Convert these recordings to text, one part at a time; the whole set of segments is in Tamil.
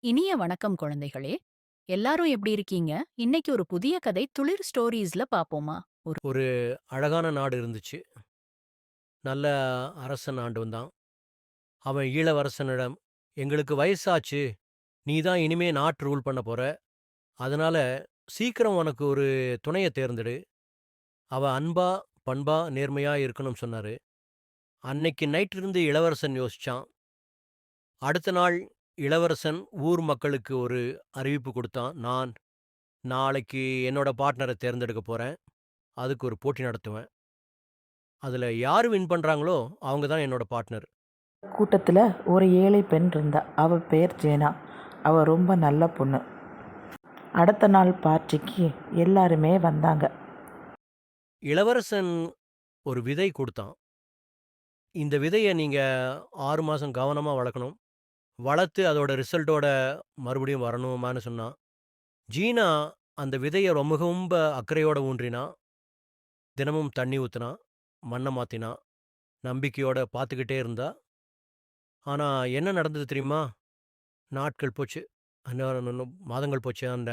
இனிய வணக்கம் குழந்தைகளே. எல்லாரும் எப்படி இருக்கீங்க? இன்னைக்கு ஒரு புதிய கதை துளிர் ஸ்டோரீஸ்ல பாப்போமா? ஒரு ஒரு அழகான நாடு இருந்துச்சு. நல்ல அரசன் ஆண்டு வந்தான். அவன் ஈழவரசனிடம், "எங்களுக்கு வயசாச்சு. நீ தான் இனிமே நாட்டு ரூல் பண்ண போற. அதனால சீக்கிரம் உனக்கு ஒரு துணைய தேர்ந்தெடு. அவ அன்பா, பண்பா, நேர்மையா இருக்கணும்னு சொன்னாரு." அன்னைக்கு நைட் இருந்து இளவரசன் யோசிச்சான். அடுத்த நாள் இளவரசன் ஊர் மக்களுக்கு ஒரு அறிவிப்பு குடுத்தான். "நான் நாளைக்கு என்னோட பார்ட்னர தேர்ந்தெடுக்க போறேன். அதுக்கு ஒரு போட்டி நடத்துவேன். அதுல யாரு வின் பண்றாங்களோ, அவங்க தான் என்னோட பார்ட்னர்." கூட்டத்தில் ஒரு ஏழை பெண் இருந்தா. அவ பேர் ஜேனா. அவ ரொம்ப நல்ல பொண்ணு. அடுத்த நாள் பார்ட்டிக்கு எல்லாருமே வந்தாங்க. இளவரசன் ஒரு விதை குடுத்தான். இந்த விதைய நீங்க 6 மாசம் கவனமா வளர்க்கணும். வளர்த்து அதோட ரிசல்ட்டோட மறுபடியும் வரணுமான்னு சொன்னான். ஜீனா அந்த விதைய ரொம்ப அக்கறையோட ஊன்றினா. தினமும் தண்ணி ஊத்துனா, மண்ண மாத்தினா, நம்பிக்கையோட பார்த்துக்கிட்டே இருந்தா. ஆனா என்ன நடந்தது தெரியுமா? நாட்கள் போச்சு. இன்னும் மாதங்கள் போச்சு. அந்த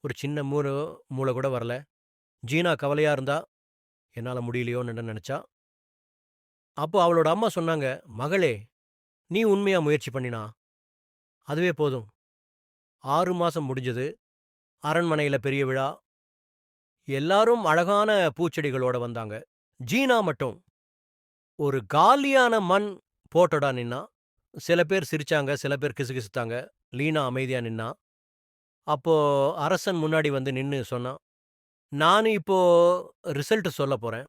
ஒரு சின்ன மூள கூட வரல. ஜீனா கவலையா இருந்தா. என்னால முடியலையோன்னு நெனச்சா. அப்போ அவளோட அம்மா சொன்னாங்க, "மகளே, நீ உண்மையா முயற்சி பண்ணினா, அதுவே போதும்." 6 மாசம் முடிஞ்சது. அரண்மனையில பெரிய விழா. எல்லாரும் அழகான பூச்செடிகளோட வந்தாங்க. ஜீனா மட்டும் ஒரு காலியான மண் போட்டோட நின்னா. சில பேர் சிரிச்சாங்க, சில பேர் கிசுகிசுத்தாங்க. லீனா அமைதியா நின்னா. அப்போ அரசன் முன்னாடி வந்து நின்னு சொன்னான், "நானு இப்போ ரிசல்ட் சொல்லப் போறேன்.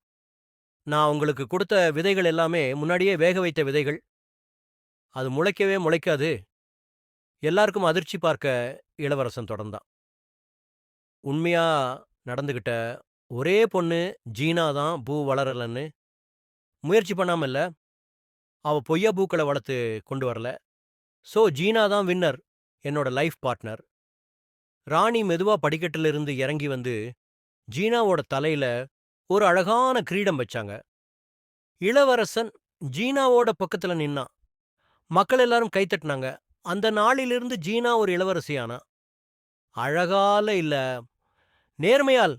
நான் உங்களுக்கு குடுத்த விதைகள் எல்லாமே முன்னாடியே வேக வைத்த விதைகள். அது முளைக்கவே முளைக்காது." எல்லாருக்கும் அதிர்ச்சி பார்க்க இளவரசன் தொடர்ந்தான். உண்மையா நடந்துகிட்ட ஒரே பொண்ணு ஜீனா தான் பூ வளரலன்னு முயற்சி பண்ணாம இல்ல. அவ பொய்யா பூக்கள வளர்த்து கொண்டு வரல. சோ ஜீனா தான் வின்னர். என்னோட லைஃப் பார்ட்னர். ராணி மெதுவா படிக்கட்டுல இருந்து இறங்கி வந்து ஜீனாவோட தலையில ஒரு அழகான கிரீடம் வச்சாங்க. இளவரசன் ஜீனாவோட பக்கத்துல நின்னான். மக்கள் எல்லாரும் கை தட்டினாங்க. அந்த நாளிலிருந்து ஜீனா ஒரு இளவரசி ஆனா. அழகால இல்ல, நேர்மையால்.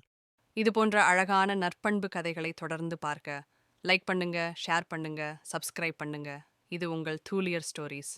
இது போன்ற அழகான நற்பண்பு கதைகளை தொடர்ந்து பார்க்க லைக் பண்ணுங்க, ஷேர் பண்ணுங்க, சப்ஸ்கிரைப் பண்ணுங்க. இது உங்கள் தூலியர் ஸ்டோரீஸ்.